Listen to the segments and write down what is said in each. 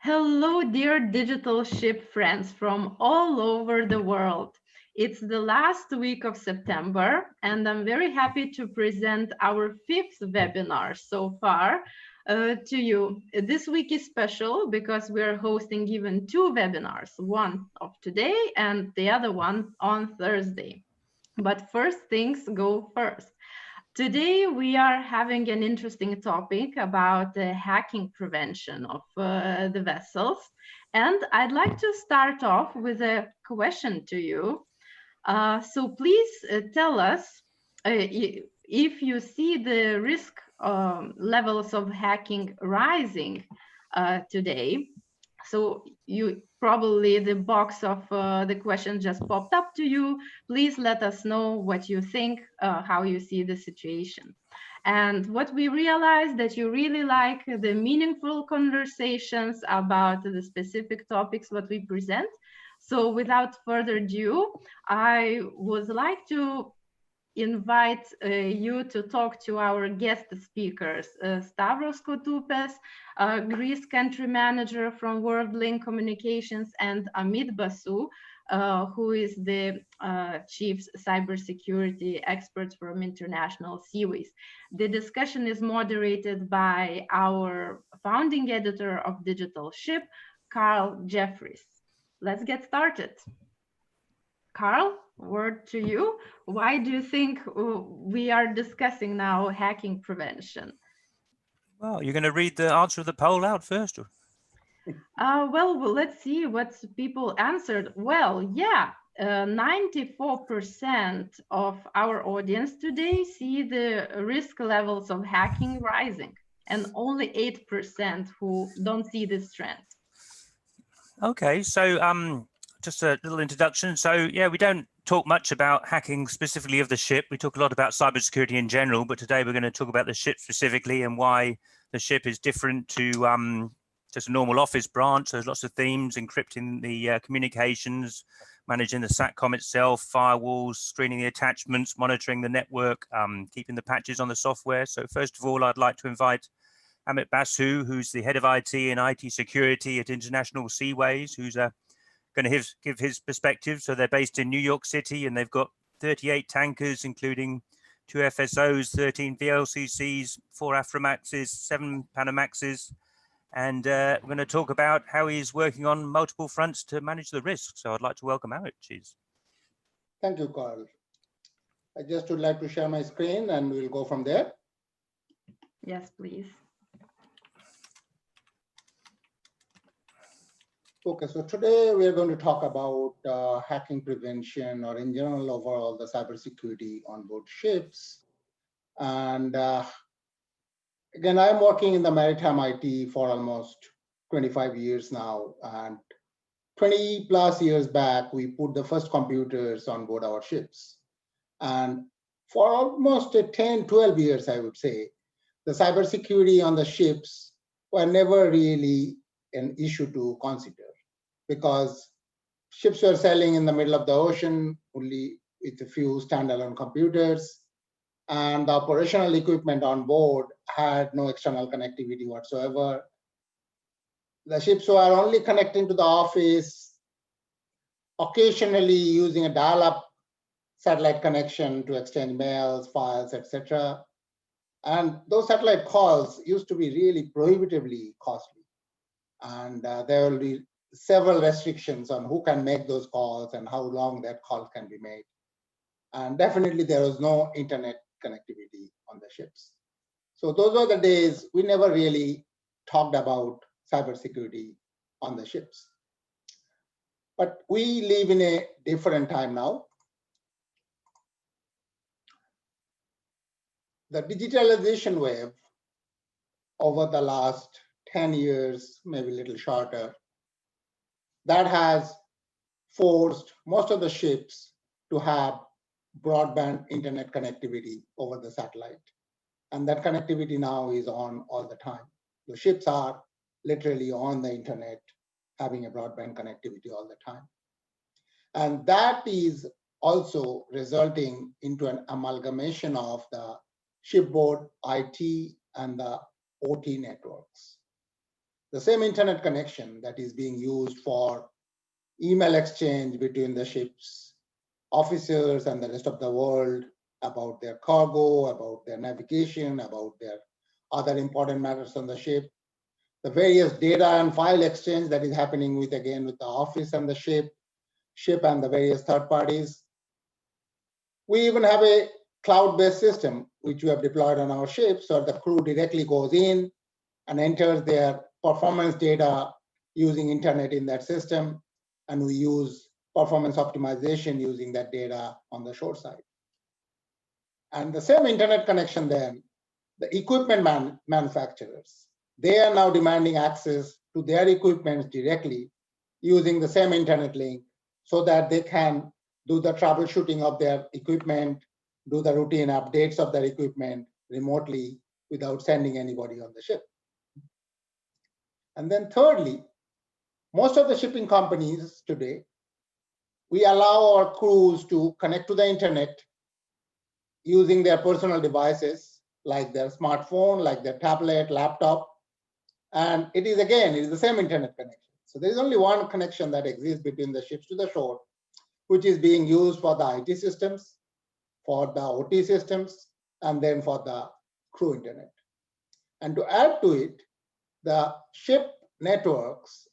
Hello, dear digital ship friends from all over the world. It's the last week of September, and I'm very happy to present our fifth webinar so far to you. This week is special because we're hosting even two webinars, one of today and the other one on Thursday. But first things go first. Today, we are having an interesting topic about the hacking prevention of the vessels. And I'd like to start off with a question to you. So please tell us if you see the risk levels of hacking rising today. So you probably the box of the question just popped up to you. Please let us know what you think, how you see the situation. And what we realized that you really like the meaningful conversations about the specific topics what we present. So without further ado, I would like to invite you to talk to our guest speakers, Stavros Koutoupes, Greece country manager from WorldLink Communications, and Amit Basu, who is the chief cybersecurity expert from international Seaways. The discussion is moderated by our founding editor of Digital Ship, Carl Jeffries. Let's get started. Carl, word to you. Why do you think we are discussing now hacking prevention? Well, you're going to read the answer of the poll out first? Well, let's see what people answered. Well, yeah, 94% of our audience today see the risk levels of hacking rising, and only 8% who don't see this trend. Okay, so just a little introduction. So yeah, we don't talk much about hacking specifically of the ship. We talk a lot about cybersecurity in general, but today we're going to talk about the ship specifically and why the ship is different to just a normal office branch. There's lots of themes: encrypting the communications, managing the satcom itself, firewalls, screening the attachments, monitoring the network, keeping the patches on the software. So first of all, I'd like to invite Amit Basu, who's the head of IT and IT security at International Seaways, who's going to give his perspective. So they're based in New York City and they've got 38 tankers, including 2 FSOs, 13 VLCCs, 4 Aframaxes, 7 Panamaxes. And we're going to talk about how he's working on multiple fronts to manage the risk. So I'd like to welcome Amit, please. Thank you, Carl. I just would like to share my screen and we'll go from there. Yes, please. Okay, so today we are going to talk about hacking prevention, or in general overall the cybersecurity on board ships. And again, I'm working in the maritime IT for almost 25 years now. And 20 plus years back, we put the first computers on board our ships. And for almost 10, 12 years, I would say, the cybersecurity on the ships were never really an issue to consider, because ships were sailing in the middle of the ocean only with a few standalone computers, and the operational equipment on board had no external connectivity whatsoever. The ships were only connecting to the office, occasionally using a dial-up satellite connection to exchange mails, files, etc. And those satellite calls used to be really prohibitively costly. And there will be several restrictions on who can make those calls and how long that call can be made. And definitely there was no internet connectivity on the ships. So those were the days we never really talked about cybersecurity on the ships. But we live in a different time now. The digitalization wave over the last 10 years, maybe a little shorter, that has forced most of the ships to have broadband internet connectivity over the satellite. And that connectivity now is on all the time. The ships are literally on the internet, having a broadband connectivity all the time. And that is also resulting into an amalgamation of the shipboard IT and the OT networks. the same internet connection that is being used for email exchange between the ship's officers and the rest of the world about their cargo, about their navigation, about their other important matters on the ship, the various data and file exchange that is happening with the office and the ship and the various third parties. We even have a cloud-based system which we have deployed on our ships, so the crew directly goes in and enters their performance data using internet in that system, and we use performance optimization using that data on the shore side. And the same internet connection then, the equipment manufacturers, they are now demanding access to their equipment directly using the same internet link so that they can do the troubleshooting of their equipment, do the routine updates of their equipment remotely without sending anybody on the ship. And then thirdly, most of the shipping companies today, we allow our crews to connect to the internet using their personal devices, like their smartphone, like their tablet, laptop. And it is the same internet connection. So there is only one connection that exists between the ships to the shore, which is being used for the IT systems, for the OT systems, and then for the crew internet. And to add to it, the ship networks,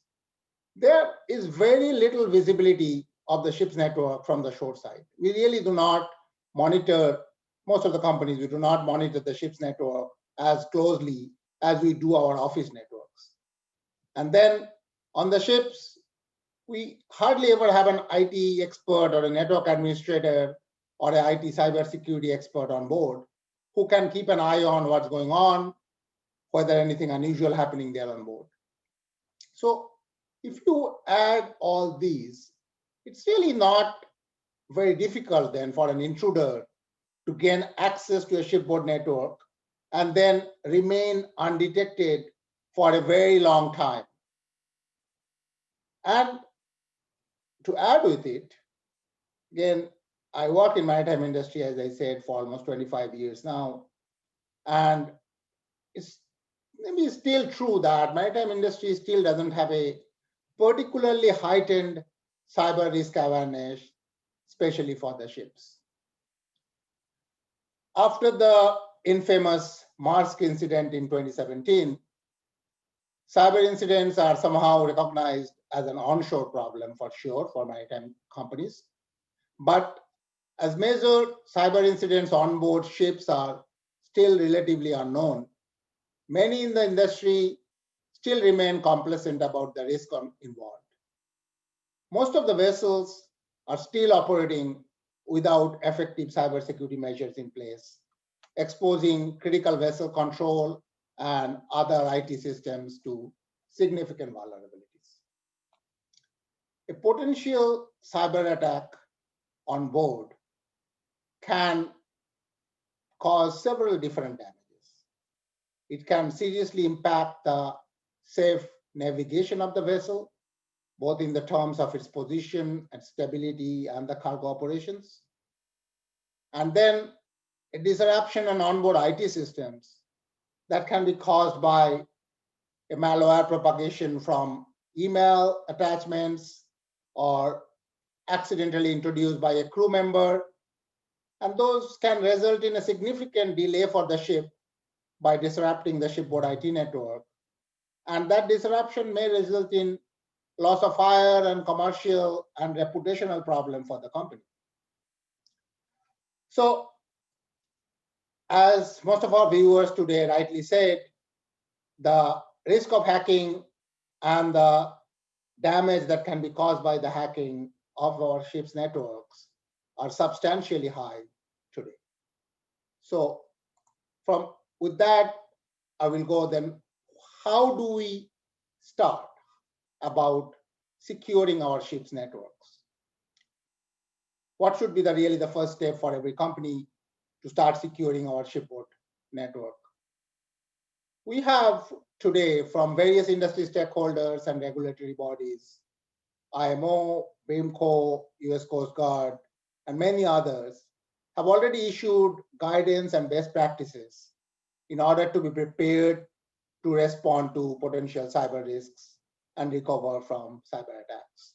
there is very little visibility of the ship's network from the shore side. We really do not monitor, most of the companies, we do not monitor the ship's network as closely as we do our office networks. And then on the ships, we hardly ever have an IT expert or a network administrator or an IT cybersecurity expert on board who can keep an eye on what's going on, whether anything unusual happening there on board. So if you add all these, it's really not very difficult then for an intruder to gain access to a shipboard network and then remain undetected for a very long time. And to add with it, again, I work in maritime industry, as I said, for almost 25 years now. And it's maybe still true that maritime industry still doesn't have a particularly heightened cyber risk awareness, especially for the ships. After the infamous Maersk incident in 2017, cyber incidents are somehow recognized as an onshore problem for sure for maritime companies. But as measured, cyber incidents on board ships are still relatively unknown. Many in the industry still remain complacent about the risk involved. Most of the vessels are still operating without effective cybersecurity measures in place, exposing critical vessel control and other IT systems to significant vulnerabilities. A potential cyber attack on board can cause several different damages. It can seriously impact the safe navigation of the vessel, both in the terms of its position and stability and the cargo operations. And then a disruption on onboard IT systems that can be caused by a malware propagation from email attachments or accidentally introduced by a crew member. And those can result in a significant delay for the ship by disrupting the shipboard IT network. And that disruption may result in loss of hire and commercial and reputational problem for the company. So, as most of our viewers today rightly said, the risk of hacking and the damage that can be caused by the hacking of our ship's networks are substantially high today. So, with that, I will go then, how do we start about securing our ship's networks? What should be really the first step for every company to start securing our shipboard network? We have today from various industry stakeholders and regulatory bodies, IMO, BIMCO, US Coast Guard, and many others have already issued guidance and best practices in order to be prepared to respond to potential cyber risks and recover from cyber attacks.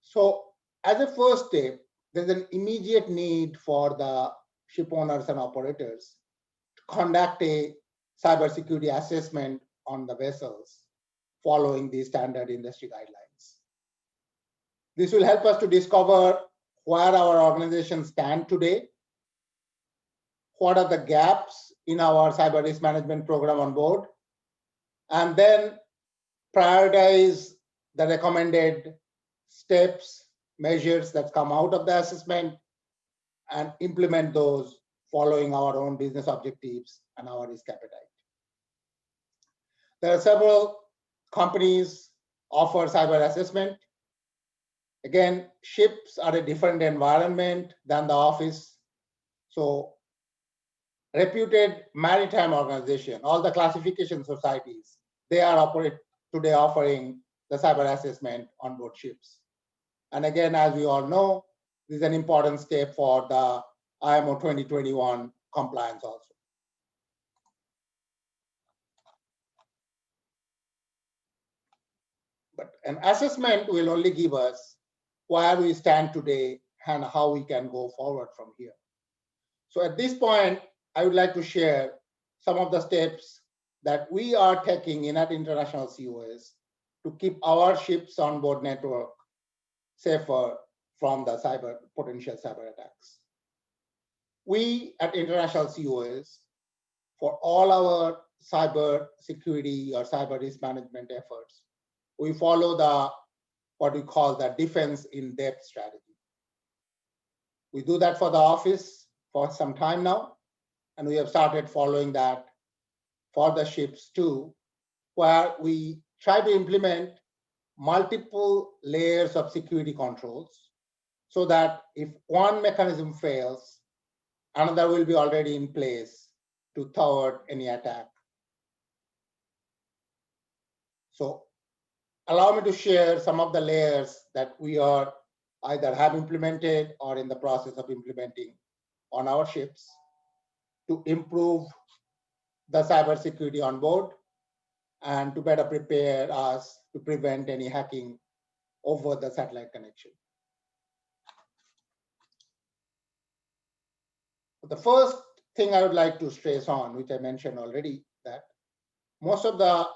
So as a first step, there's an immediate need for the ship owners and operators to conduct a cybersecurity assessment on the vessels following the standard industry guidelines. This will help us to discover where our organizations stand today, what are the gaps in our cyber risk management program on board, and then prioritize the recommended steps, measures that come out of the assessment and implement those following our own business objectives and our risk appetite. There are several companies offer cyber assessment. Again, ships are a different environment than the office. So reputed maritime organization, all the classification societies, they are today offering the cyber assessment on board ships. And again, as we all know, this is an important step for the IMO 2021 compliance also. But an assessment will only give us where we stand today and how we can go forward from here. So at this point, I would like to share some of the steps that we are taking in at International Seaways to keep our ships on board network safer from the potential cyber attacks. We at International Seaways, for all our cyber security or cyber risk management efforts, we follow what we call the defense in depth strategy. We do that for the office for some time now, and we have started following that for the ships too, where we try to implement multiple layers of security controls so that if one mechanism fails, another will be already in place to thwart any attack. So allow me to share some of the layers that we are either have implemented or in the process of implementing on our ships to improve the cybersecurity on board and to better prepare us to prevent any hacking over the satellite connection. The first thing I would like to stress on, which I mentioned already, that most of the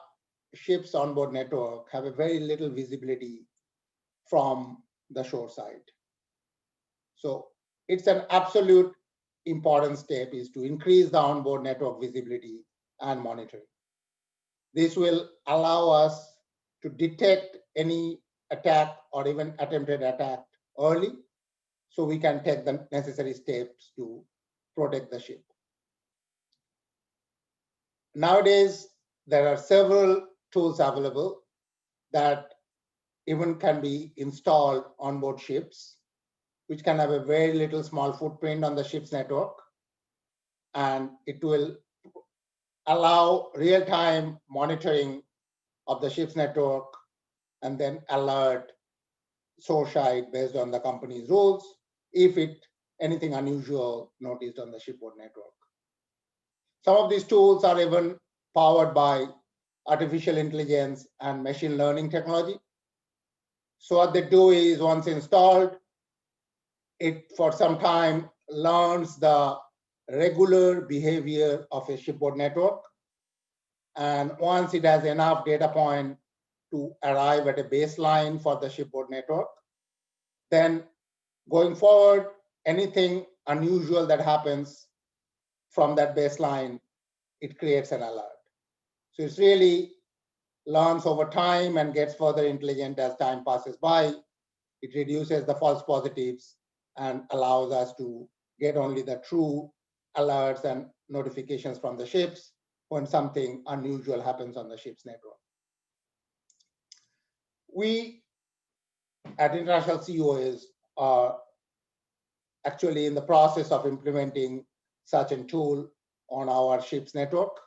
ships onboard network have a very little visibility from the shore side. So it's an absolute important step is to increase the onboard network visibility and monitoring. This will allow us to detect any attack or even attempted attack early, so we can take the necessary steps to protect the ship. Nowadays, there are several tools available that even can be installed on board ships, which can have a very little small footprint on the ship's network. And it will allow real-time monitoring of the ship's network and then alert shore-side based on the company's rules if anything unusual noticed on the shipboard network. Some of these tools are even powered by artificial intelligence and machine learning technology. So what they do is once installed, it for some time learns the regular behavior of a shipboard network. And once it has enough data point to arrive at a baseline for the shipboard network, then going forward, anything unusual that happens from that baseline, it creates an alert. So it's really learns over time and gets further intelligent as time passes by. It reduces the false positives and allows us to get only the true alerts and notifications from the ships when something unusual happens on the ship's network. We at International Seaways are actually in the process of implementing such a tool on our ship's network.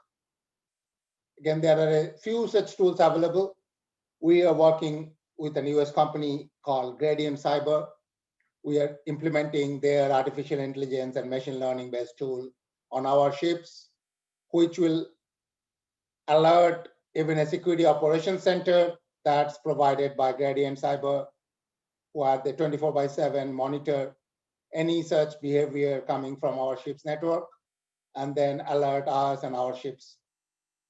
Again, there are a few such tools available. We are working with a US company called Gradient Cyber. We are implementing their artificial intelligence and machine learning based tool on our ships, which will alert even a security operations center that's provided by Gradient Cyber, who are the 24/7 monitor any such behavior coming from our ship's network, and then alert us and our ship's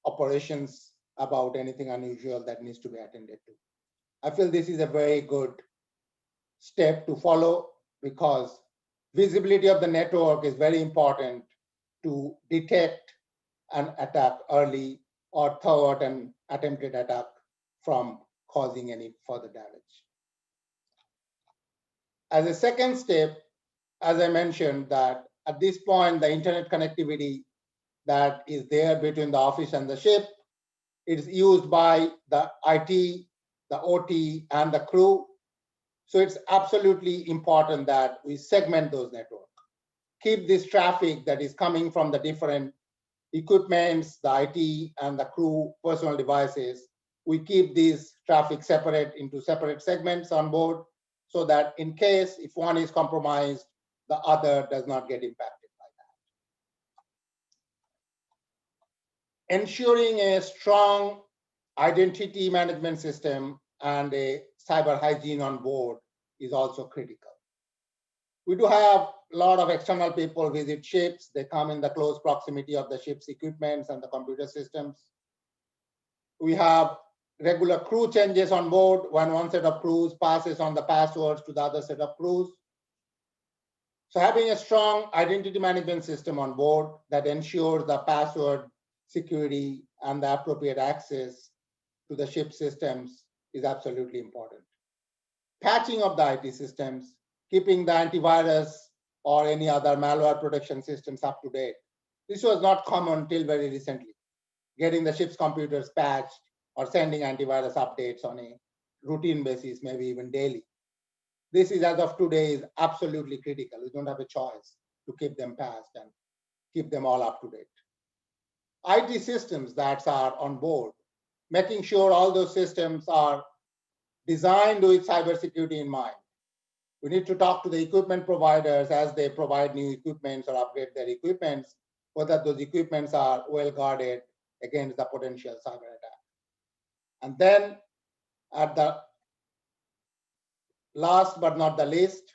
operations about anything unusual that needs to be attended to. I feel this is a very good step to follow because visibility of the network is very important to detect an attack early or thwart an attempted attack from causing any further damage. As a second step, as I mentioned, that at this point, the internet connectivity that is there between the office and the ship is used by the IT, the OT, and the crew. So it's absolutely important that we segment those networks. Keep this traffic that is coming from the different equipments, the IT, and the crew personal devices. We keep these traffic separate into separate segments on board so that in case if one is compromised, the other does not get impacted by that. Ensuring a strong identity management system and a cyber hygiene on board is also critical. We do have a lot of external people visit ships. They come in the close proximity of the ship's equipments and the computer systems. We have regular crew changes on board when one set of crews passes on the passwords to the other set of crews. So having a strong identity management system on board that ensures the password security and the appropriate access to the ship systems is absolutely important. Patching of the IT systems, keeping the antivirus or any other malware protection systems up to date. This was not common until very recently. Getting the ship's computers patched or sending antivirus updates on a routine basis, maybe even daily. This is, as of today, is absolutely critical. We don't have a choice to keep them patched and keep them all up to date. IT systems that are on board, making sure all those systems are designed with cybersecurity in mind. We need to talk to the equipment providers as they provide new equipments or upgrade their equipments, whether those equipments are well guarded against the potential cyber attack. And then at the last but not the least,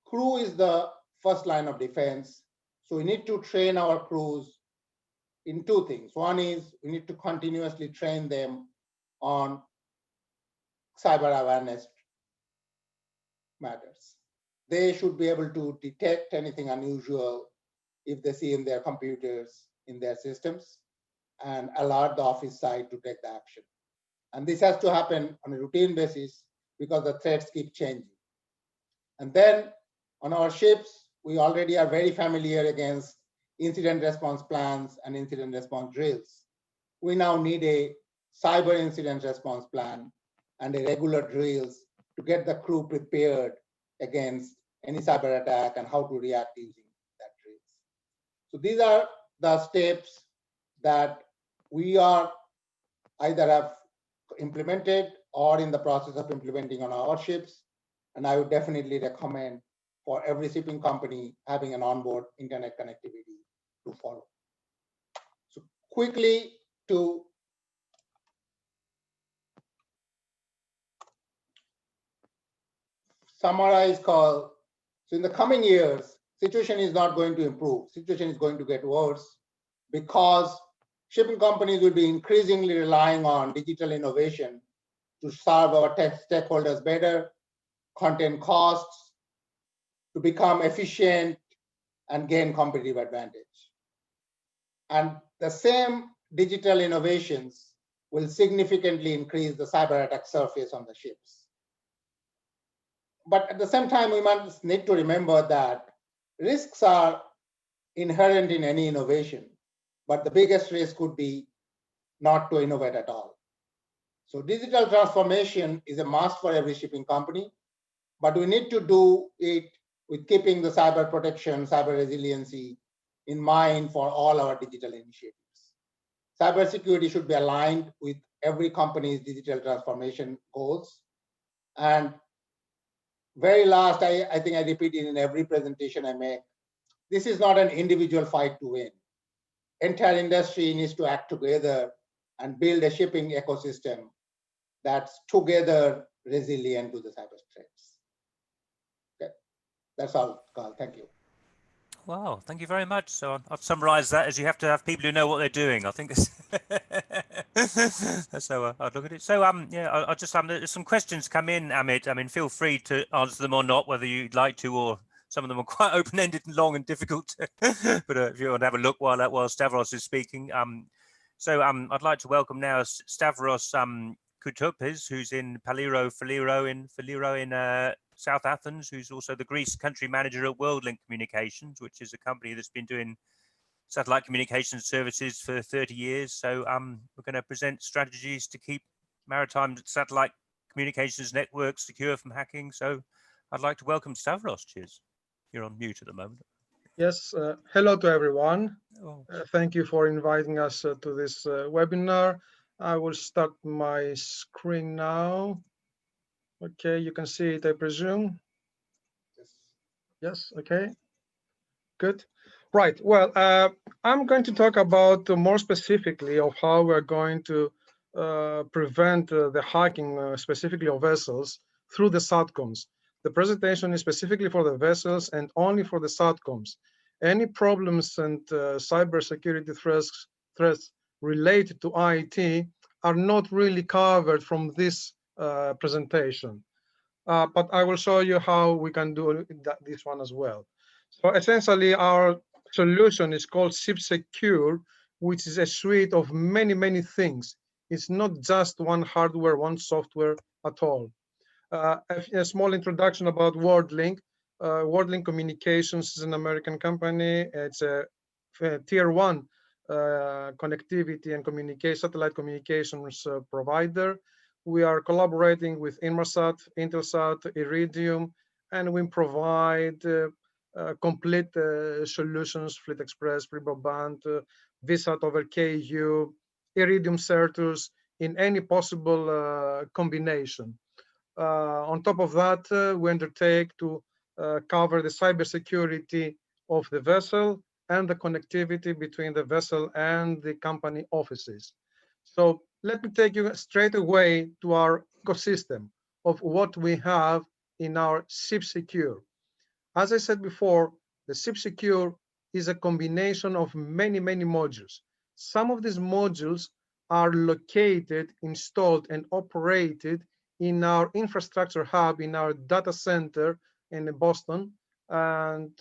crew is the first line of defense. So we need to train our crews in two things. One is we need to continuously train them on cyber awareness matters. They should be able to detect anything unusual if they see in their computers, in their systems, and alert the office side to take the action. And this has to happen on a routine basis because the threats keep changing. And then on our ships, we already are very familiar against incident response plans and incident response drills. We now need a cyber incident response plan and a regular drills to get the crew prepared against any cyber attack and how to react using that drills. So these are the steps that we are either have implemented or in the process of implementing on our ships. And I would definitely recommend for every shipping company having an onboard internet connectivity to follow. So quickly to summarize call. So in the coming years, situation is not going to improve. Situation is going to get worse because shipping companies will be increasingly relying on digital innovation to serve our stakeholders better, contain costs, to become efficient and gain competitive advantage. And the same digital innovations will significantly increase the cyber attack surface on the ships. But at the same time, we must need to remember that risks are inherent in any innovation, but the biggest risk would be not to innovate at all. So digital transformation is a must for every shipping company, but we need to do it with keeping the cyber protection, cyber resiliency in mind for all our digital initiatives. Cybersecurity should be aligned with every company's digital transformation goals. And very last, I think I repeat it in every presentation I make, this is not an individual fight to win. entire industry needs to act together and build a shipping ecosystem that's together resilient to the cyber threats. Okay, that's all, Carl. Thank you. Wow, thank you very much. So I've summarised that as you have to have people who know what they're doing. I think that's how I'd look at it. So yeah, I'll just there's some questions come in, Amit. I mean, feel free to answer them or not, whether you'd like to, or some of them are quite open-ended and long and difficult. But if you want to have a look while Stavros is speaking, I'd like to welcome now Stavros Koutoupes, who's in Faliro in South Athens, who's also the Greece country manager at WorldLink Communications, which is a company that's been doing satellite communication services for 30 years. So we're going to present strategies to keep maritime satellite communications networks secure from hacking. So I'd like to welcome Stavros. Cheers. You're on mute at the moment. Yes, hello to everyone. Oh. Thank you for inviting us to this webinar. I will start my screen now. Okay, you can see it, I presume. Yes, okay, good. Right, well, I'm going to talk about more specifically of how we're going to prevent the hacking specifically of vessels through the satcoms. The presentation is specifically for the vessels and only for the satcoms. Any problems and cybersecurity threats related to IT are not really covered from this presentation. But I will show you how we can do this one as well. So essentially, our solution is called ShipSecure, which is a suite of many things. It's not just one hardware, one software at all. A small introduction about WorldLink. WorldLink Communications is an American company. It's a tier 1 connectivity and satellite communications provider. We are collaborating with Inmarsat, Intelsat, Iridium, and we provide complete solutions, Fleet Express, free broadband, VSAT over KU, Iridium Certus in any possible combination. On top of that, we undertake to cover the cybersecurity of the vessel and the connectivity between the vessel and the company offices. So let me take you straight away to our ecosystem of what we have in our ShipSecure. As I said before, the ShipSecure is a combination of many modules. Some of these modules are located, installed, and operated in our infrastructure hub, in our data center in Boston. And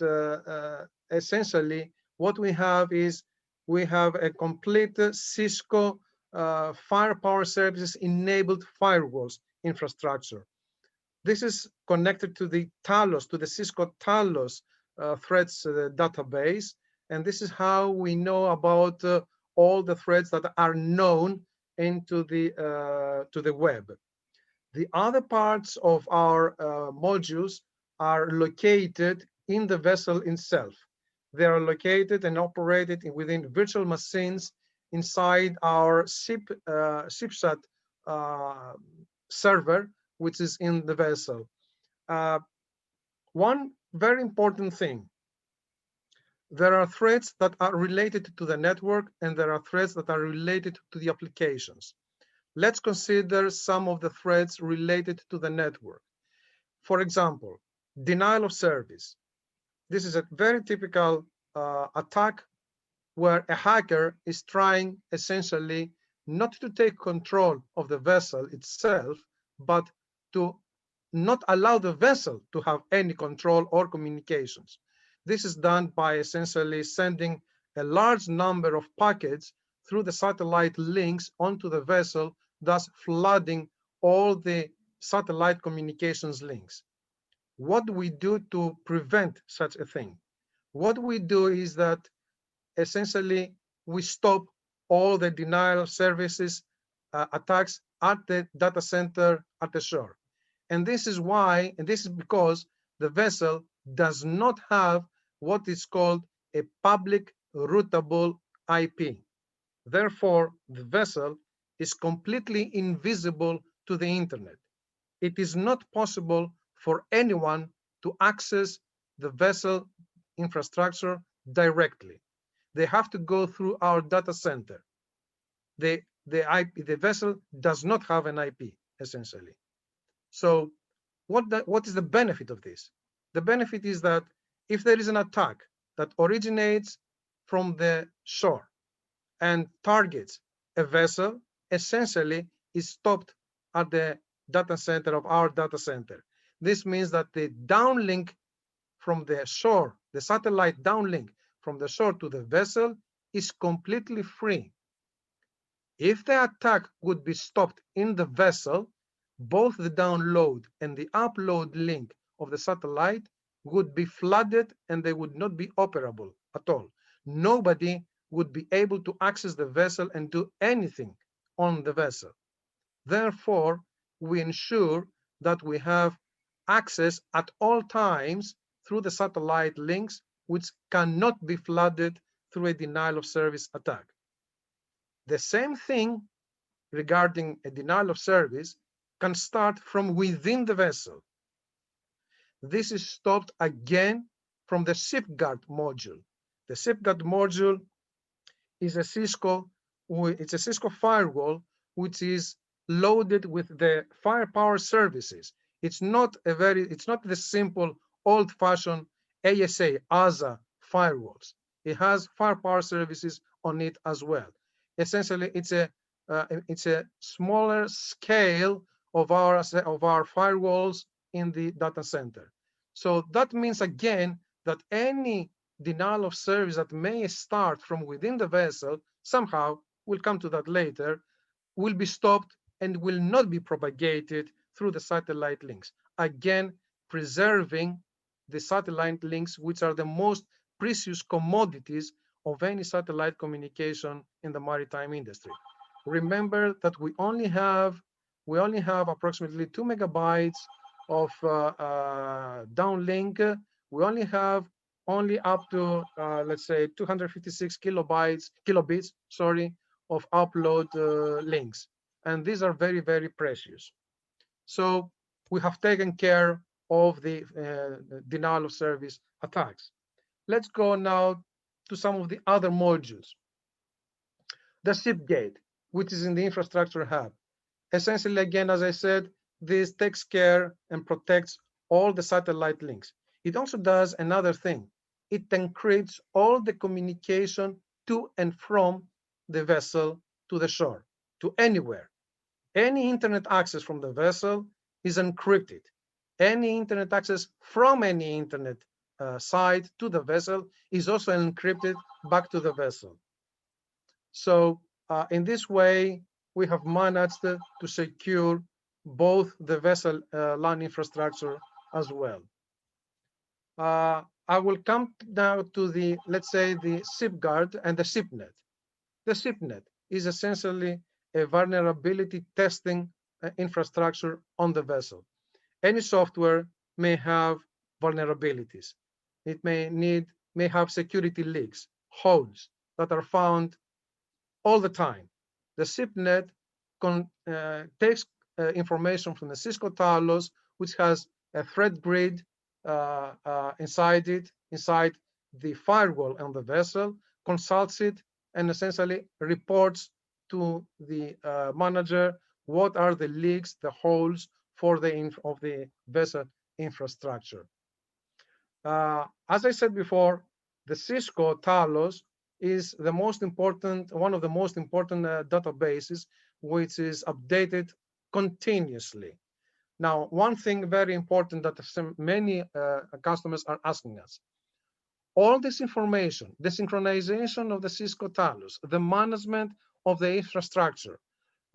essentially, what we have is we have a complete Cisco firepower services enabled firewalls infrastructure. This is connected to the Talos, to the Cisco Talos threats database. And this is how we know about all the threats that are known into to the web. The other parts of our modules are located in the vessel itself. They are located and operated within virtual machines inside our ShipSat server, which is in the vessel. One very important thing, there are threats that are related to the network and there are threats that are related to the applications. Let's consider some of the threats related to the network. For example, denial of service. This is a very typical attack where a hacker is trying essentially not to take control of the vessel itself, but to not allow the vessel to have any control or communications. This is done by essentially sending a large number of packets through the satellite links onto the vessel, thus flooding all the satellite communications links. What do we do to prevent such a thing? What we do is that essentially we stop all the denial of services attacks at the data center at the shore. And this is why, and this is because the vessel does not have what is called a public routable IP. Therefore, the vessel is completely invisible to the internet. It is not possible for anyone to access the vessel infrastructure directly. they have to go through our data center. The vessel does not have an IP, essentially. So what is the benefit of this? The benefit is that if there is an attack that originates from the shore and targets a vessel, essentially is stopped at the data center of our data center. This means that the downlink from the shore, the satellite downlink from the shore to the vessel is completely free. If the attack would be stopped in the vessel, both the download and the upload link of the satellite would be flooded and they would not be operable at all. Nobody would be able to access the vessel and do anything on the vessel. Therefore, we ensure that we have access at all times through the satellite links, which cannot be flooded through a denial of service attack. The same thing regarding a denial of service can start from within the vessel. This is stopped again from the ShipGate module. The ShipGate module is a Cisco firewall which is loaded with the firepower services. It's not the simple old-fashioned ASA firewalls. It has firepower services on it as well. Essentially, it's a smaller scale of our firewalls in the data center. So that means again that any denial of service that may start from within the vessel, somehow, we'll come to that later, will be stopped and will not be propagated through the satellite links. Again, preserving the satellite links, which are the most precious commodities of any satellite communication in the maritime industry. Remember that we only have approximately 2 megabytes of downlink. We only have up to let's say 256 kilobits, sorry, of upload links, and these are very, very precious. So we have taken care of the denial of service attacks. Let's go now to some of the other modules. The ShipGate, which is in the infrastructure hub. Essentially, again, as I said, this takes care and protects all the satellite links. It also does another thing. It encrypts all the communication to and from the vessel to the shore, to anywhere. Any internet access from the vessel is encrypted. Any internet access from any internet site to the vessel is also encrypted back to the vessel. So in this way, we have managed to secure both the vessel LAN infrastructure as well. I will come now to the, let's say, the ShipGuard and the ShipNet. The ShipNet is essentially a vulnerability testing infrastructure on the vessel. Any software may have vulnerabilities. It may have security leaks, holes that are found all the time. The ShipNet takes information from the Cisco Talos, which has a threat grid inside the firewall on the vessel, consults it, and essentially reports to the manager what are the leaks, the holes of the vessel infrastructure. As I said before, the Cisco Talos is one of the most important databases, which is updated continuously. Now, one thing very important that many customers are asking us, all this information, the synchronization of the Cisco Talos, the management of the infrastructure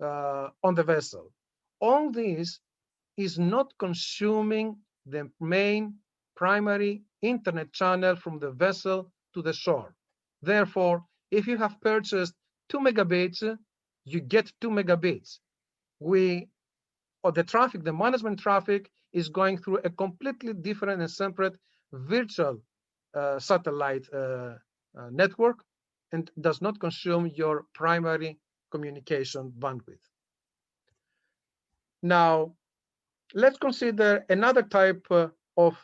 on the vessel, all this is not consuming the main primary internet channel from the vessel to the shore. Therefore, if you have purchased 2 megabits, you get 2 megabits. The management traffic is going through a completely different and separate virtual satellite network and does not consume your primary communication bandwidth. Now, let's consider another type of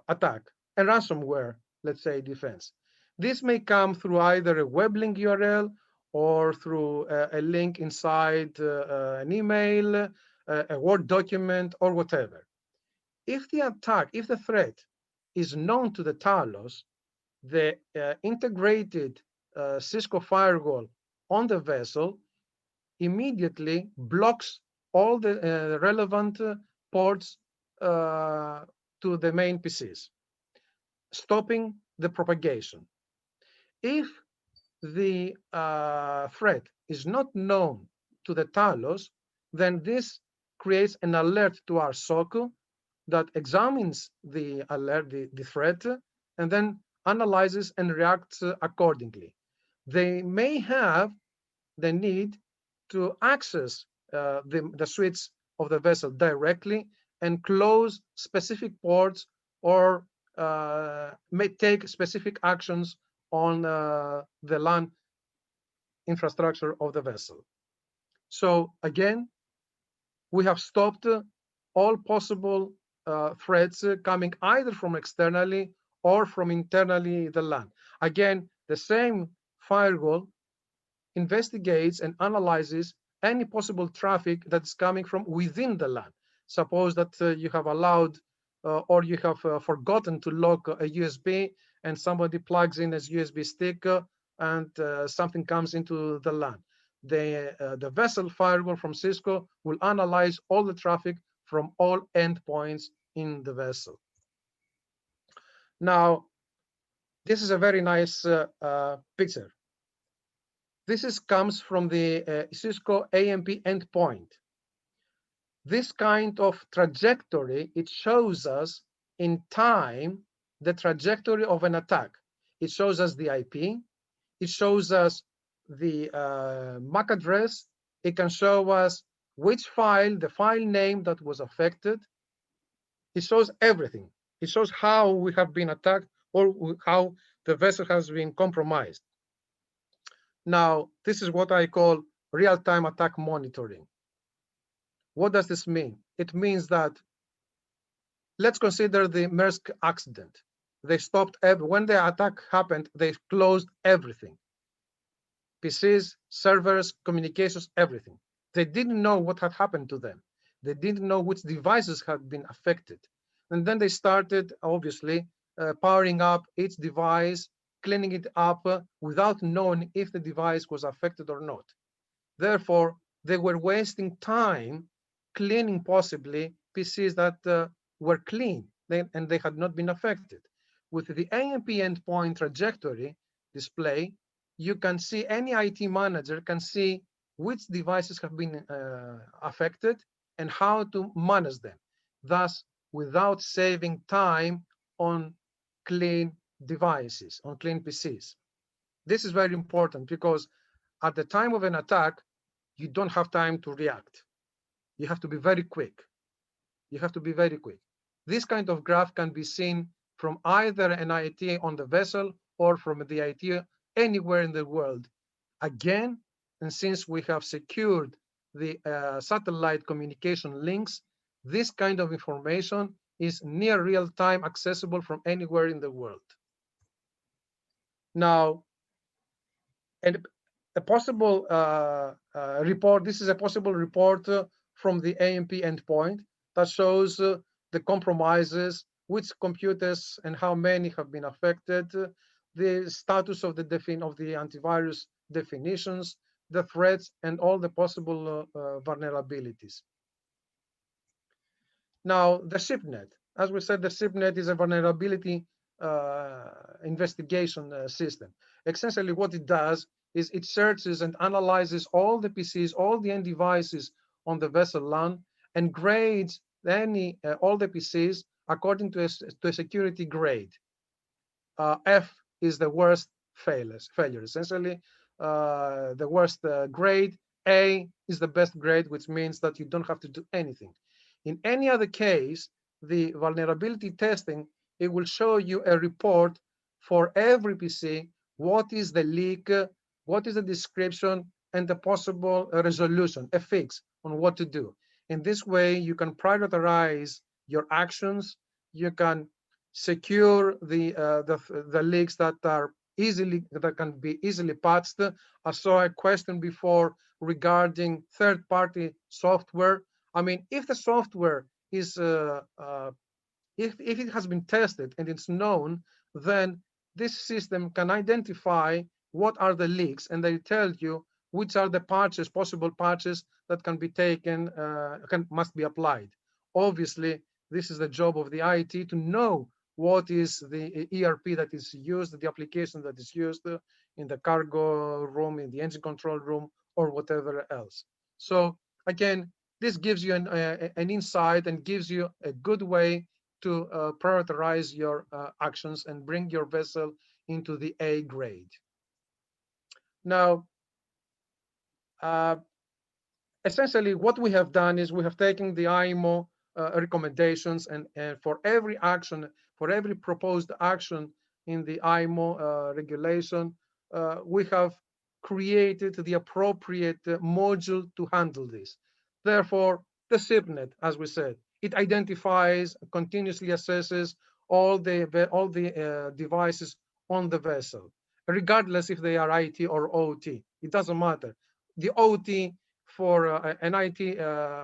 attack, a ransomware, let's say, defense. This may come through either a web link URL or through a link inside an email, a Word document, or whatever. If the threat is known to the Talos, the integrated Cisco firewall on the vessel immediately blocks all the relevant ports to the main PCs, stopping the propagation. If the threat is not known to the Talos, then this creates an alert to our SOC that examines the alert, the threat, and then analyzes and reacts accordingly. They may have the need to access the switch of the vessel directly and close specific ports, or may take specific actions on the LAN infrastructure of the vessel. So again, we have stopped all possible threats coming either from externally or from internally the LAN. Again, the same firewall investigates and analyzes any possible traffic that's coming from within the LAN. Suppose that you have allowed or you have forgotten to lock a USB, and somebody plugs in a USB stick and something comes into the LAN. The vessel firewall from Cisco will analyze all the traffic from all endpoints in the vessel. Now, this is a very nice picture. This comes from the Cisco AMP endpoint. This kind of trajectory, it shows us in time the trajectory of an attack. It shows us the IP. It shows us the MAC address. It can show us which file, the file name that was affected. It shows everything. It shows how we have been attacked or how the vessel has been compromised. Now, this is what I call real-time attack monitoring. What does this mean? It means that, let's consider the Maersk accident. They stopped, when the attack happened, they closed everything. PCs, servers, communications, everything. They didn't know what had happened to them. They didn't know which devices had been affected. And then they started, obviously, powering up each device, cleaning it up without knowing if the device was affected or not. Therefore, they were wasting time cleaning possibly PCs that were clean and they had not been affected. With the AMP endpoint trajectory display, you can see, any IT manager can see which devices have been affected and how to manage them, thus without saving time on clean devices, on clean PCs. This is very important because at the time of an attack, you don't have time to react. You have to be very quick. You have to be very quick. This kind of graph can be seen from either an IT on the vessel or from the IT anywhere in the world. Again, and since we have secured the satellite communication links, this kind of information is near real-time accessible from anywhere in the world. Now, and a possible report, this is a possible report from the AMP endpoint that shows the compromises, which computers and how many have been affected, the status of the antivirus definitions, the threats, and all the possible vulnerabilities. Now, the ShipNet. As we said, the ShipNet is a vulnerability investigation system. Essentially, what it does is it searches and analyzes all the PCs, all the end devices on the vessel LAN, and grades all the PCs according to a security grade. F is the worst failure. Essentially, the worst grade. A is the best grade, which means that you don't have to do anything. In any other case, the vulnerability testing, it will show you a report for every PC, what is the leak, what is the description, and the possible resolution, a fix on what to do. In this way, you can prioritize your actions, you can secure the leaks that are can be easily patched. I saw a question before regarding third-party software. I mean, if the software is if it has been tested and it's known, then this system can identify what are the leaks, and they tell you which are the patches, possible patches that can be taken, must be applied. Obviously, this is the job of the IT to know what is the ERP that is used, the application that is used in the cargo room, in the engine control room, or whatever else. So again, this gives you an insight and gives you a good way to prioritize your actions and bring your vessel into the A grade. Now, essentially, what we have done is we have taken the IMO recommendations, and for every action, for every proposed action in the IMO regulation, we have created the appropriate module to handle this. Therefore, the ShipNet, as we said, it identifies, continuously assesses all the devices on the vessel, regardless if they are IT or OT. It doesn't matter. The OT for an IT,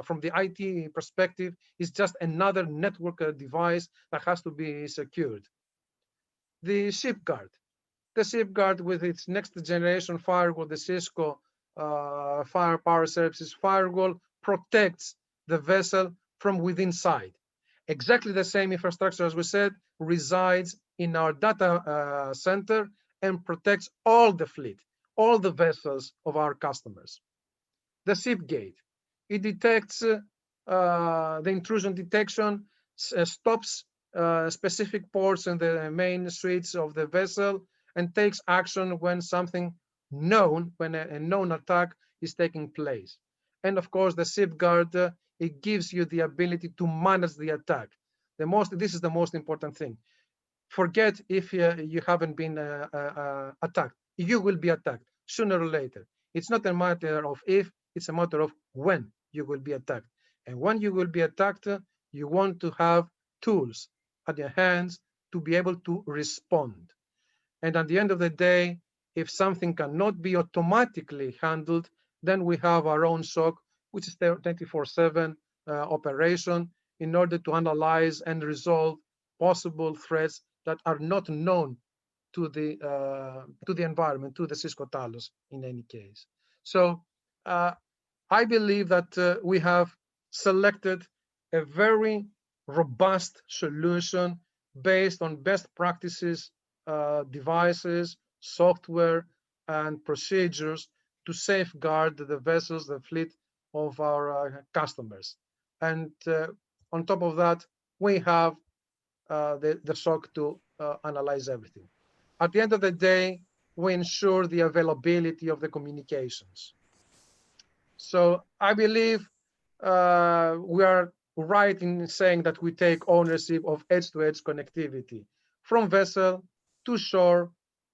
from the IT perspective, is just another network device that has to be secured. The ShipGuard with its next generation firewall, the Cisco Firepower Services firewall, protects the vessel from within side. Exactly the same infrastructure, as we said, resides in our data center and protects all the fleet, all the vessels of our customers. The ShipGate, it detects the intrusion detection, stops specific ports in the main suites of the vessel, and takes action when something known, when a known attack is taking place. And of course, the ShipGuard, it gives you the ability to manage the attack. This is the most important thing. Forget if you haven't been attacked. You will be attacked sooner or later. It's not a matter of if, it's a matter of when you will be attacked. And when you will be attacked, you want to have tools at your hands to be able to respond. And at the end of the day, if something cannot be automatically handled, then we have our own SOC, which is 24/7 operation, in order to analyze and resolve possible threats that are not known to the environment, to the Cisco Talos in any case. So I believe that we have selected a very robust solution based on best practices, devices, software, and procedures to safeguard the vessels, the fleet of our customers. And on top of that, we have the SOC to analyze everything. At the end of the day, we ensure the availability of the communications. So I believe we are right in saying that we take ownership of edge-to-edge connectivity from vessel to shore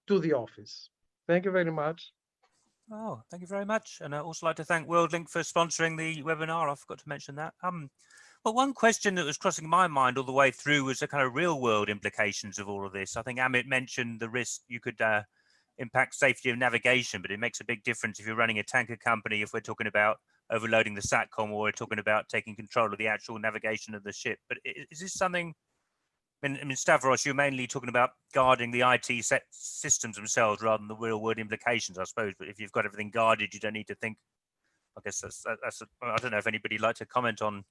to the office. Thank you very much. Oh, thank you very much. And I'd also like to thank WorldLink for sponsoring the webinar. I forgot to mention that. But one question that was crossing my mind all the way through was the kind of real world implications of all of this. I think Amit mentioned the risk you could impact safety of navigation, but it makes a big difference if you're running a tanker company, if we're talking about overloading the SATCOM, or we're talking about taking control of the actual navigation of the ship. But is this something, I mean, Stavros, you're mainly talking about guarding the IT systems themselves rather than the real world implications, I suppose. But if you've got everything guarded, you don't need to think. I guess I don't know if anybody would like to comment on.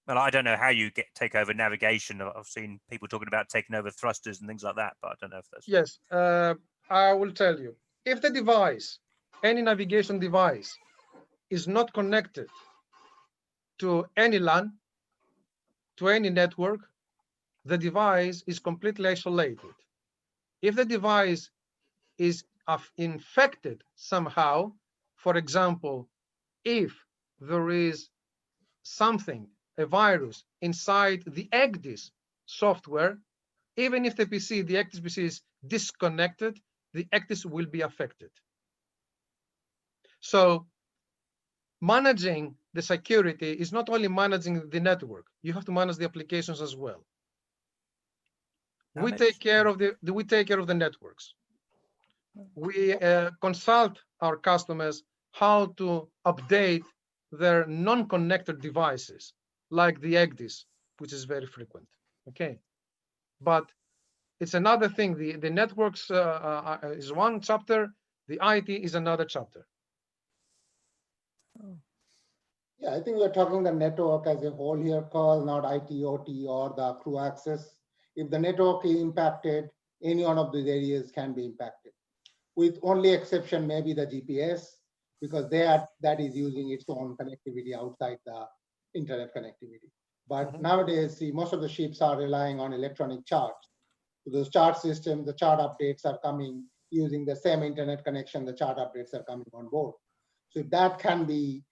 Well, I don't know how you take over navigation. I've seen people talking about taking over thrusters and things like that, but I don't know if that's. Yes, I will tell you. If the device, any navigation device, is not connected to any LAN, to any network, the device is completely isolated. If the device is infected somehow, for example, if there is something, a virus inside the ECDIS software, even if the ECDIS PC is disconnected, the ECDIS will be affected. So managing the security is not only managing the network, you have to manage the applications as well. We take care of the networks. we consult our customers how to update their non-connected devices, like the EGDIS, which is very frequent. Okay, but it's another thing. The networks is one chapter, the IT is another chapter. Yeah, I think we're talking the network as a whole here, Carl, not IT, OT, or the crew access. If the network is impacted, any one of these areas can be impacted. With only exception maybe the GPS, because that is using its own connectivity outside the internet connectivity. But nowadays, see, most of the ships are relying on electronic charts. So those chart systems, the chart updates are coming using the same internet connection, the chart updates are coming on board. So if that can be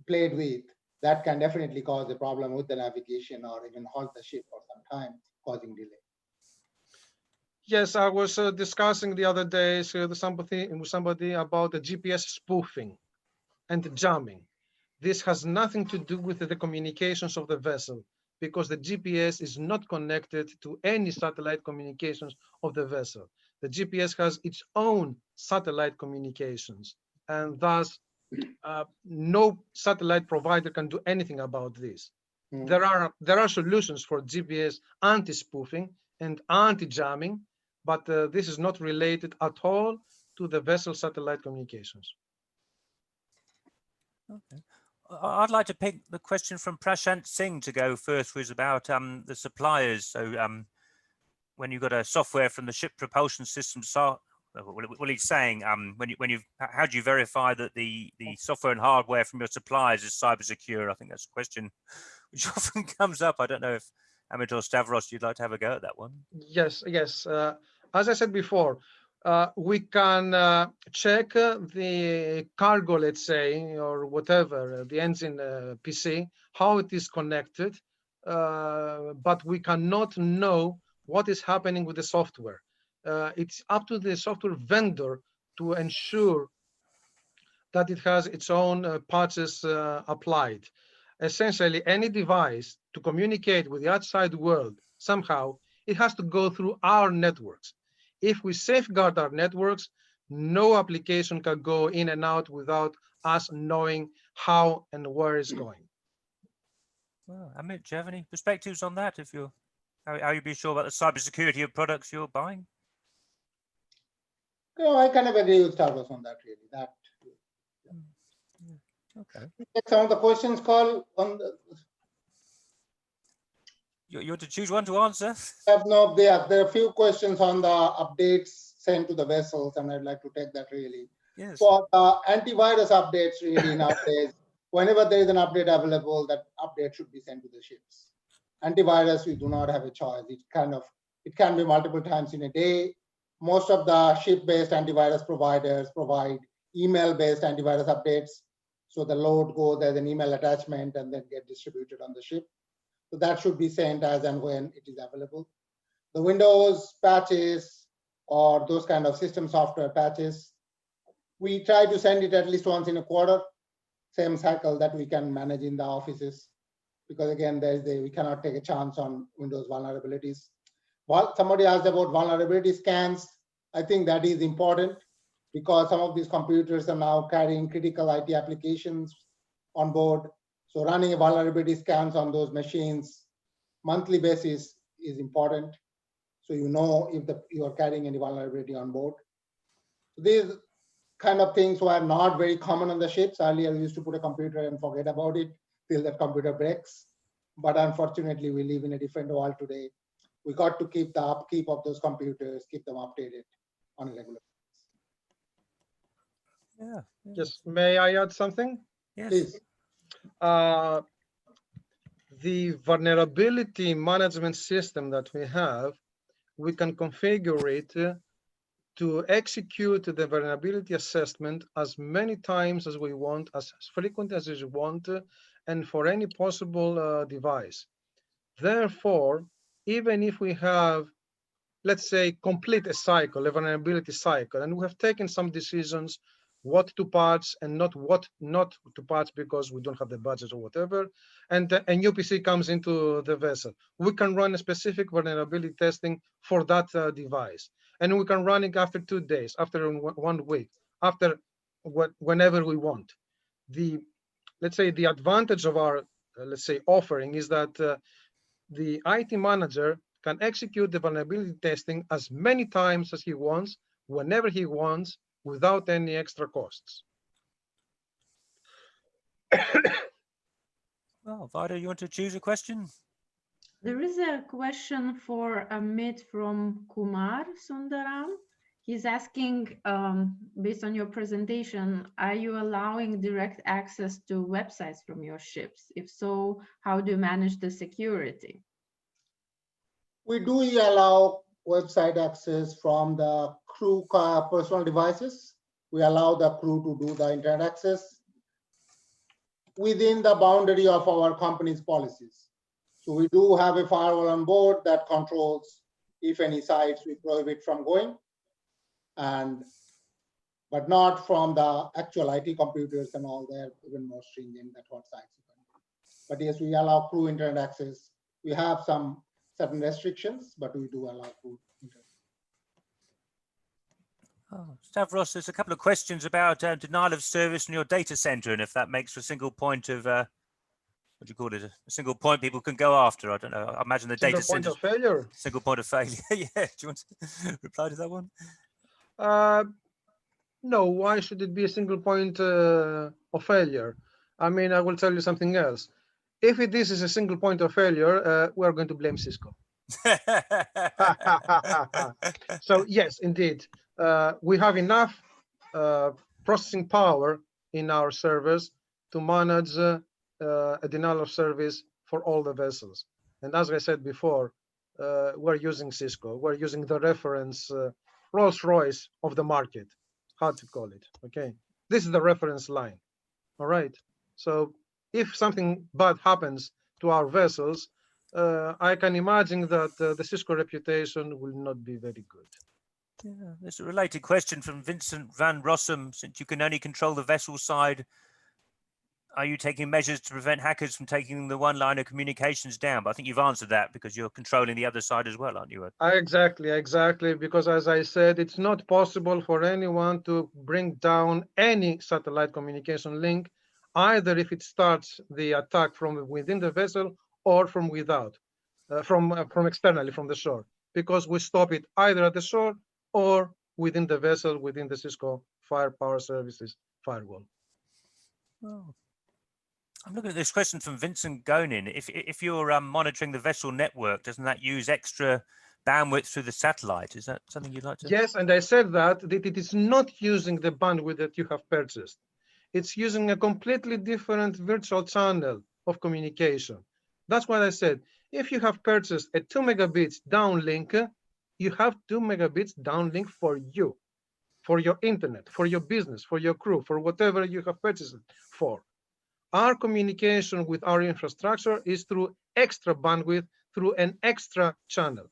played with, that can definitely cause a problem with the navigation or even halt the ship for some time, causing delay. Yes, I was discussing the other day with somebody about the GPS spoofing and jamming. This has nothing to do with the communications of the vessel, because the GPS is not connected to any satellite communications of the vessel. The GPS has its own satellite communications, and thus no satellite provider can do anything about this. There are solutions for GPS anti-spoofing and anti-jamming, but this is not related at all to the vessel satellite communications. Okay. I'd like to pick the question from Prashant Singh to go first, was about the suppliers. So when you've got a software from the ship propulsion system, well, he's saying how do you verify that the software and hardware from your suppliers is cyber secure? I think that's a question which often comes up. I don't know if Amit or Stavros, you'd like to have a go at that one. Yes. As I said before, we can check the cargo, let's say, or whatever, the engine PC, how it is connected, but we cannot know what is happening with the software. It's up to the software vendor to ensure that it has its own patches applied. Essentially, any device to communicate with the outside world, somehow, it has to go through our networks. If we safeguard our networks, no application can go in and out without us knowing how and where it's going. Well, Amit, do you have any perspectives on that? If you're, how you be sure about the cybersecurity of products you're buying? No, I kind of agree with Stavros on that, really. That. Okay. Some of the questions, Carl, on the. You want to choose one to answer? No, there are a few questions on the updates sent to the vessels, and I'd like to take that really. Yes. For the antivirus updates, really nowadays, whenever there is an update available, that update should be sent to the ships. Antivirus, we do not have a choice. It can be multiple times in a day. Most of the ship-based antivirus providers provide email-based antivirus updates. So the load goes as an email attachment and then get distributed on the ship. So that should be sent as and when it is available. The Windows patches or those kind of system software patches, we try to send it at least once in a quarter, same cycle that we can manage in the offices. Because again, we cannot take a chance on Windows vulnerabilities. Well, somebody asked about vulnerability scans. I think that is important because some of these computers are now carrying critical IT applications on board. So running a vulnerability scans on those machines monthly basis is important. So you know if you are carrying any vulnerability on board. So these kind of things were not very common on the ships. Earlier, we used to put a computer and forget about it till that computer breaks. But unfortunately, we live in a different world today. We got to keep the upkeep of those computers, keep them updated on a regular basis. Yeah. Yes, may I add something? Yes. Please. The vulnerability management system that we have, we can configure it to execute the vulnerability assessment as many times as we want, as frequent as we want, and for any possible device. Therefore, even if we have, let's say, complete a cycle, a vulnerability cycle, and we have taken some decisions what to patch and not what not to patch because we don't have the budget or whatever, and a new PC comes into the vessel, we can run a specific vulnerability testing for that device. and we can run it after 2 days, after 1 week, after whenever we want. Let's say the advantage of our let's say offering is that the IT manager can execute the vulnerability testing as many times as he wants, whenever he wants, without any extra costs. Well, Vida, you want to choose a question? There is a question for Amit from Kumar Sundaram. He's asking, based on your presentation, are you allowing direct access to websites from your ships? If so, how do you manage the security? We do allow website access from the crew personal devices. We allow the crew to do the internet access within the boundary of our company's policies. So we do have a firewall on board that controls if any sites we prohibit from going, but not from the actual IT computers and all. They're even more stringent than what sites you can do. But yes, we allow crew internet access. We have some certain restrictions, but we do allow crew internet. Oh, Stavros, there's a couple of questions about denial of service in your data center, and if that makes for a single point of what do you call it? A single point people can go after. I don't know. I imagine the data center. Single point of failure. Single point of failure. Yeah. Do you want to reply to that one? No. Why should it be a single point of failure? I mean, I will tell you something else. If this is a single point of failure, we are going to blame Cisco. So yes, indeed, we have enough processing power in our servers to manage a denial of service for all the vessels. And as I said before, we're using Cisco. We're using the reference Rolls-Royce of the market, how to call it. Okay, this is the reference line. All right. So if something bad happens to our vessels, I can imagine that the Cisco reputation will not be very good. Yeah, there's a related question from Vincent van Rossum. Since you can only control the vessel side, are you taking measures to prevent hackers from taking the one line of communications down? But I think you've answered that because you're controlling the other side as well, aren't you? Exactly. Because as I said, it's not possible for anyone to bring down any satellite communication link, either if it starts the attack from within the vessel or from without, from externally, from the shore, because we stop it either at the shore or within the vessel, within the Cisco Firepower Services firewall. Oh. I'm looking at this question from Vincent Gonin. If you're monitoring the vessel network, doesn't that use extra bandwidth through the satellite? Is that something you'd like to? Yes, and I said that it is not using the bandwidth that you have purchased. It's using a completely different virtual channel of communication. That's what I said. If you have purchased a 2 megabits downlink, you have 2 megabits downlink for you, for your internet, for your business, for your crew, for whatever you have purchased it for. Our communication with our infrastructure is through extra bandwidth, through an extra channel.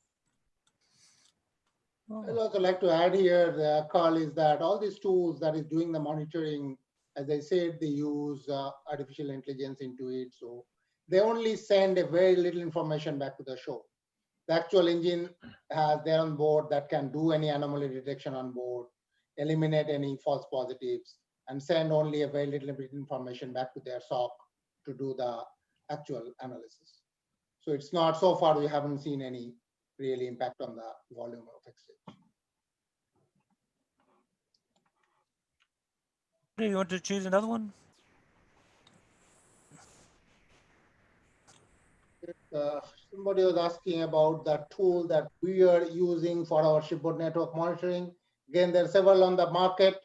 I'd also like to add here, Carl, is that all these tools that is doing the monitoring, as I said, they use artificial intelligence into it. So they only send a very little information back to the shore. The actual engine has their on board that can do any anomaly detection on board, eliminate any false positives, and send only a very little bit information back to their SOC to do the actual analysis. So it's not, so far we haven't seen any really impact on the volume of exchange. Do you want to choose another one? Somebody was asking about the tool that we are using for our shipboard network monitoring. Again, there are several on the market.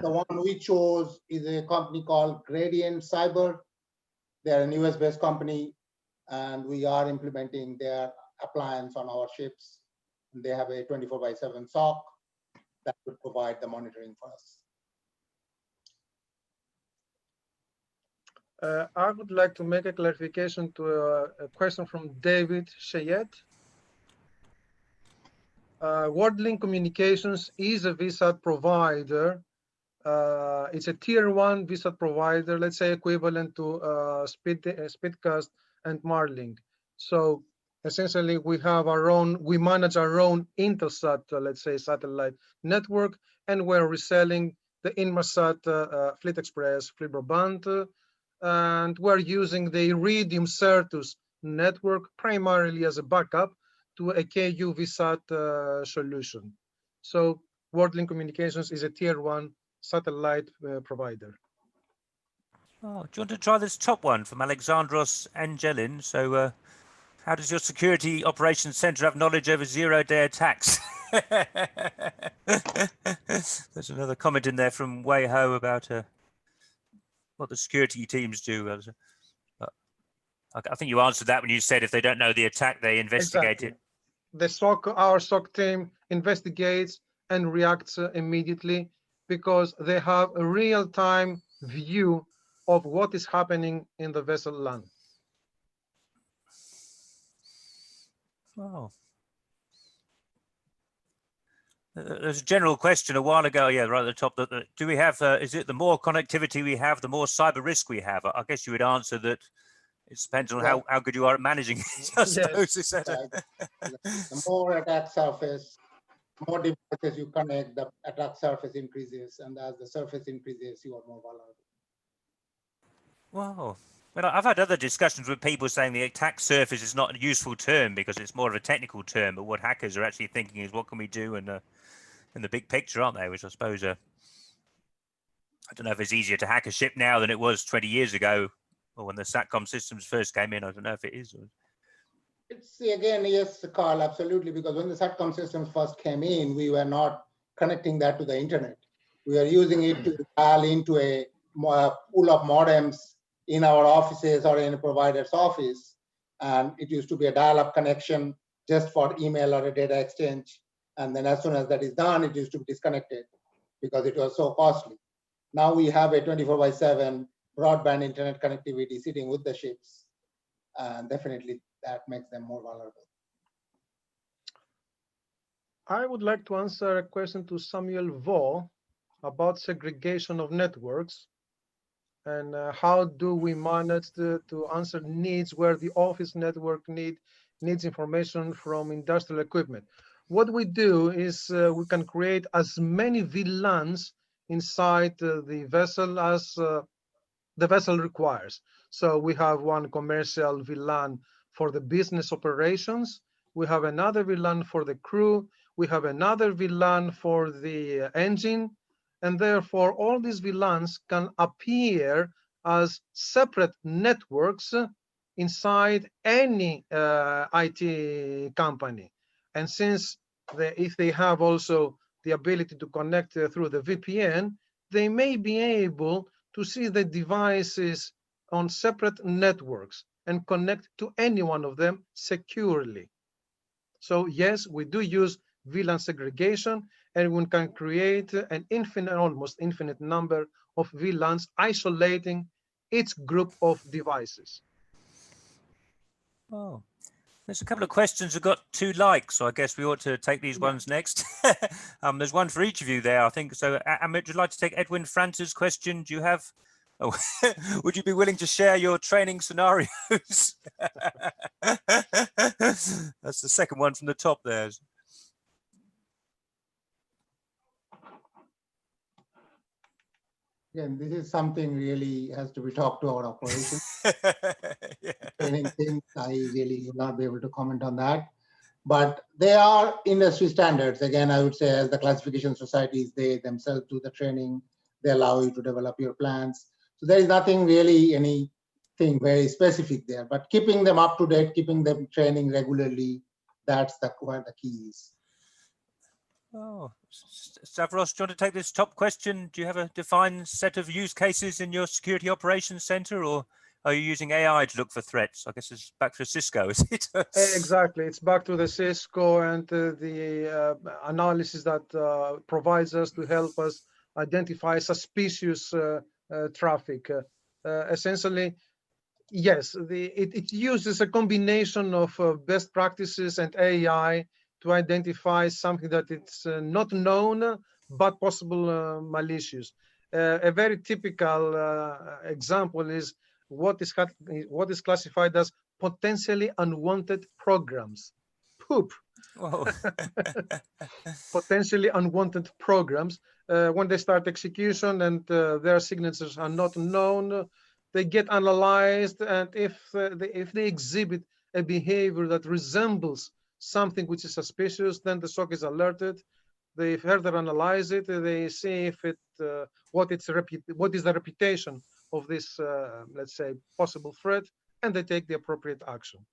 The one we chose is a company called Gradient Cyber. They're a US-based company, and we are implementing their appliance on our ships. They have a 24/7 SOC that would provide the monitoring for us. I would like to make a clarification to a question from David Cheyette. WordLink Communications is a VSAT provider. It's a tier 1 VSAT provider, let's say equivalent to Speedcast and Marlink. So Essentially, we have our own, we manage our own Intelsat, let's say, satellite network, and we're reselling the Inmarsat Fleet Express Flibrobandt, and we're using the Iridium Certus network primarily as a backup to a KU VSAT solution. So WorldLink Communications is a tier 1 satellite provider. Oh, do you want to try this top one from Alexandros Angelin? So, how does your security operations center have knowledge over zero-day attacks? There's another comment in there from Wei Ho about what the security teams do. I think you answered that when you said if they don't know the attack, they investigate it. The SOC, our SOC team investigates and reacts immediately because they have a real-time view of what is happening in the vessel LAN. Oh. There's a general question a while ago, yeah, right at the top, that do we have, is it the more connectivity we have, the more cyber risk we have? I guess you would answer that it depends on how good you are at managing it. I suppose. The more attack surface, more devices you connect, the attack surface increases, and as the surface increases, you are more vulnerable. Wow. Well, I've had other discussions with people saying the attack surface is not a useful term because it's more of a technical term, but what hackers are actually thinking is what can we do in the big picture, aren't they? Which I suppose, I don't know if it's easier to hack a ship now than it was 20 years ago, or when the satcom systems first came in. I don't know if it is. It's again, yes, Carl, absolutely, because when the satcom systems first came in, we were not connecting that to the internet. We were using it to dial into a pool of modems in our offices or in a provider's office. And it used to be a dial-up connection just for email or a data exchange. And then as soon as that is done, it used to be disconnected because it was so costly. Now we have a 24/7 broadband internet connectivity sitting with the ships. And definitely that makes them more vulnerable. I would like to answer a question to Samuel Vo about segregation of networks and how do we manage to answer needs where the office network needs information from industrial equipment. What we do is we can create as many VLANs inside the vessel as the vessel requires. So we have one commercial VLAN for the business operations. We have another VLAN for the crew. We have another VLAN for the engine. And therefore, all these VLANs can appear as separate networks inside any IT company. And since if they have also the ability to connect through the VPN, they may be able to see the devices on separate networks and connect to any one of them securely. So yes, we do use VLAN segregation, and we can create an infinite, almost infinite number of VLANs isolating each group of devices. Oh, there's a couple of questions that got 2 likes, so I guess we ought to take these ones next. There's one for each of you there, I think. So, Amit, would you like to take Edwin France's question? Do you have? Oh, would you be willing to share your training scenarios? That's the second one from the top there. Again, this is something really has to be talked to our operations. Yeah. Training things, I really will not be able to comment on that. But they are industry standards. Again, I would say as the classification societies, they themselves do the training. They allow you to develop your plans. So there is nothing really, anything very specific there. But keeping them up to date, keeping them training regularly, that's where the key is. Oh, Stavros, do you want to take this top question? Do you have a defined set of use cases in your security operations center, or are you using AI to look for threats? I guess it's back to Cisco, is it? Exactly, it's back to the Cisco and the analysis that provides us to help us identify suspicious traffic. Essentially, yes, it uses a combination of best practices and AI to identify something that it's not known, but possible malicious. A very typical example is what is classified as potentially unwanted programs. Poop. Whoa. Potentially unwanted programs. When they start execution and their signatures are not known, they get analyzed, and if they exhibit a behavior that resembles something which is suspicious, then the SOC is alerted. They further analyze it. They see if what is the reputation of this, let's say, possible threat, and they take the appropriate action.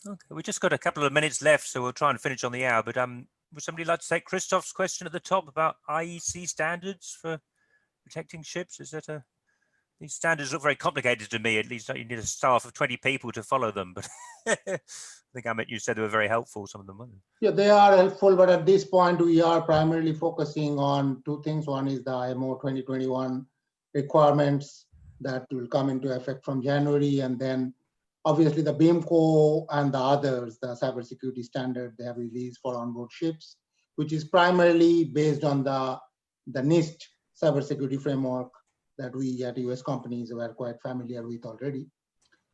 Okay, we just got a couple of minutes left, so we'll try and finish on the hour. But would somebody like to take Christoph's question at the top about IEC standards for protecting ships? Is that these standards look very complicated to me. At least you need a staff of 20 people to follow them. But I think Amit, you said they were very helpful. Some of them. Yeah, they are helpful, but at this point we are primarily focusing on two things. One is the IMO 2021 requirements that will come into effect from January, and then obviously the BIMCO and the others, the cybersecurity standard they have released for onboard ships, which is primarily based on the NIST cybersecurity framework that we at US companies were quite familiar with already.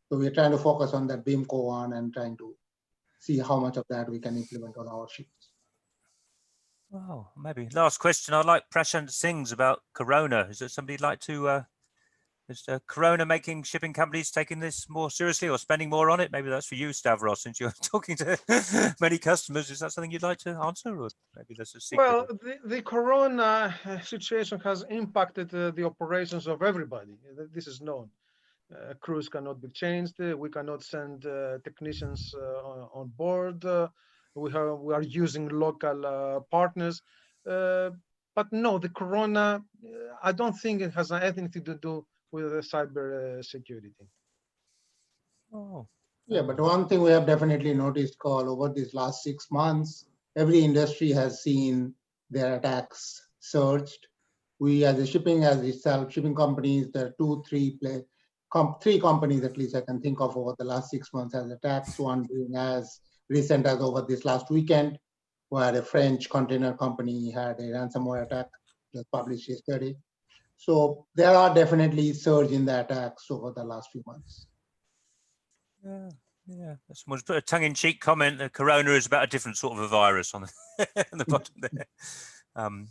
So we're trying to focus on that BIMCO one and trying to see how much of that we can implement on our ships. Oh, maybe last question. I'd like Prashant Singh's about Corona. Is there somebody like to is Corona making shipping companies taking this more seriously or spending more on it? Maybe that's for you, Stavros, since you're talking to many customers. Is that something you'd like to answer, or maybe that's a secret? Well, the Corona situation has impacted the operations of everybody. This is known. Crews cannot be changed. We cannot send technicians on board. We are using local partners. But no, the Corona, I don't think it has anything to do with cyber security. Oh. Yeah, but one thing we have definitely noticed, Carl, over these last 6 months, every industry has seen their attacks surged. We as a shipping companies, there are three companies at least I can think of over the last 6 months as attacks. One being as recent as over this last weekend, where a French container company had a ransomware attack just published yesterday. So there are definitely surge in the attacks over the last few months. Yeah. Someone's put a tongue-in-cheek comment that Corona is about a different sort of a virus on the, on the bottom there.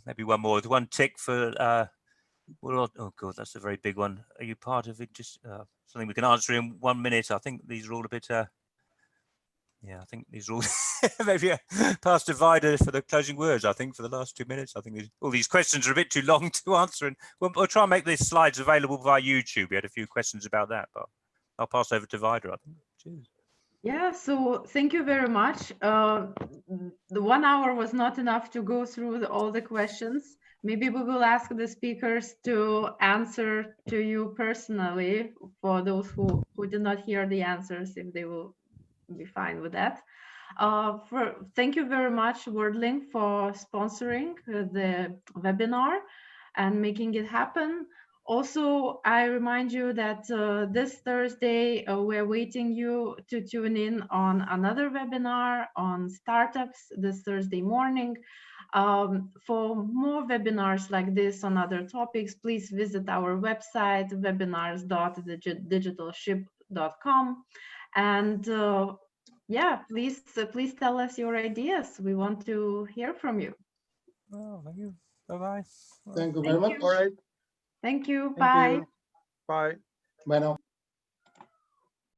Maybe one more with one tick for. Well, oh god, that's a very big one. Are you part of it? Just something we can answer in 1 minute. I think these are all a bit. Yeah, I think these are all maybe a past divider for the closing words. I think for the last 2 minutes, I think all these questions are a bit too long to answer, and we'll try and make these slides available via YouTube. We had a few questions about that, but I'll pass over to Vida, I think. Cheers. Yeah, so thank you very much. The 1 hour was not enough to go through all the questions. Maybe we will ask the speakers to answer to you personally for those who did not hear the answers, if they will be fine with that. Thank you very much, WordLink, for sponsoring the webinar and making it happen. Also, I remind you that this Thursday, we're waiting you to tune in on another webinar on startups this Thursday morning. For more webinars like this on other topics, please visit our website, webinars.digitalship.com. And yeah, please tell us your ideas. We want to hear from you. Oh, thank you. Bye-bye. Thank you very much. All right. Thank you. Thank Bye. you. Bye. Bye now.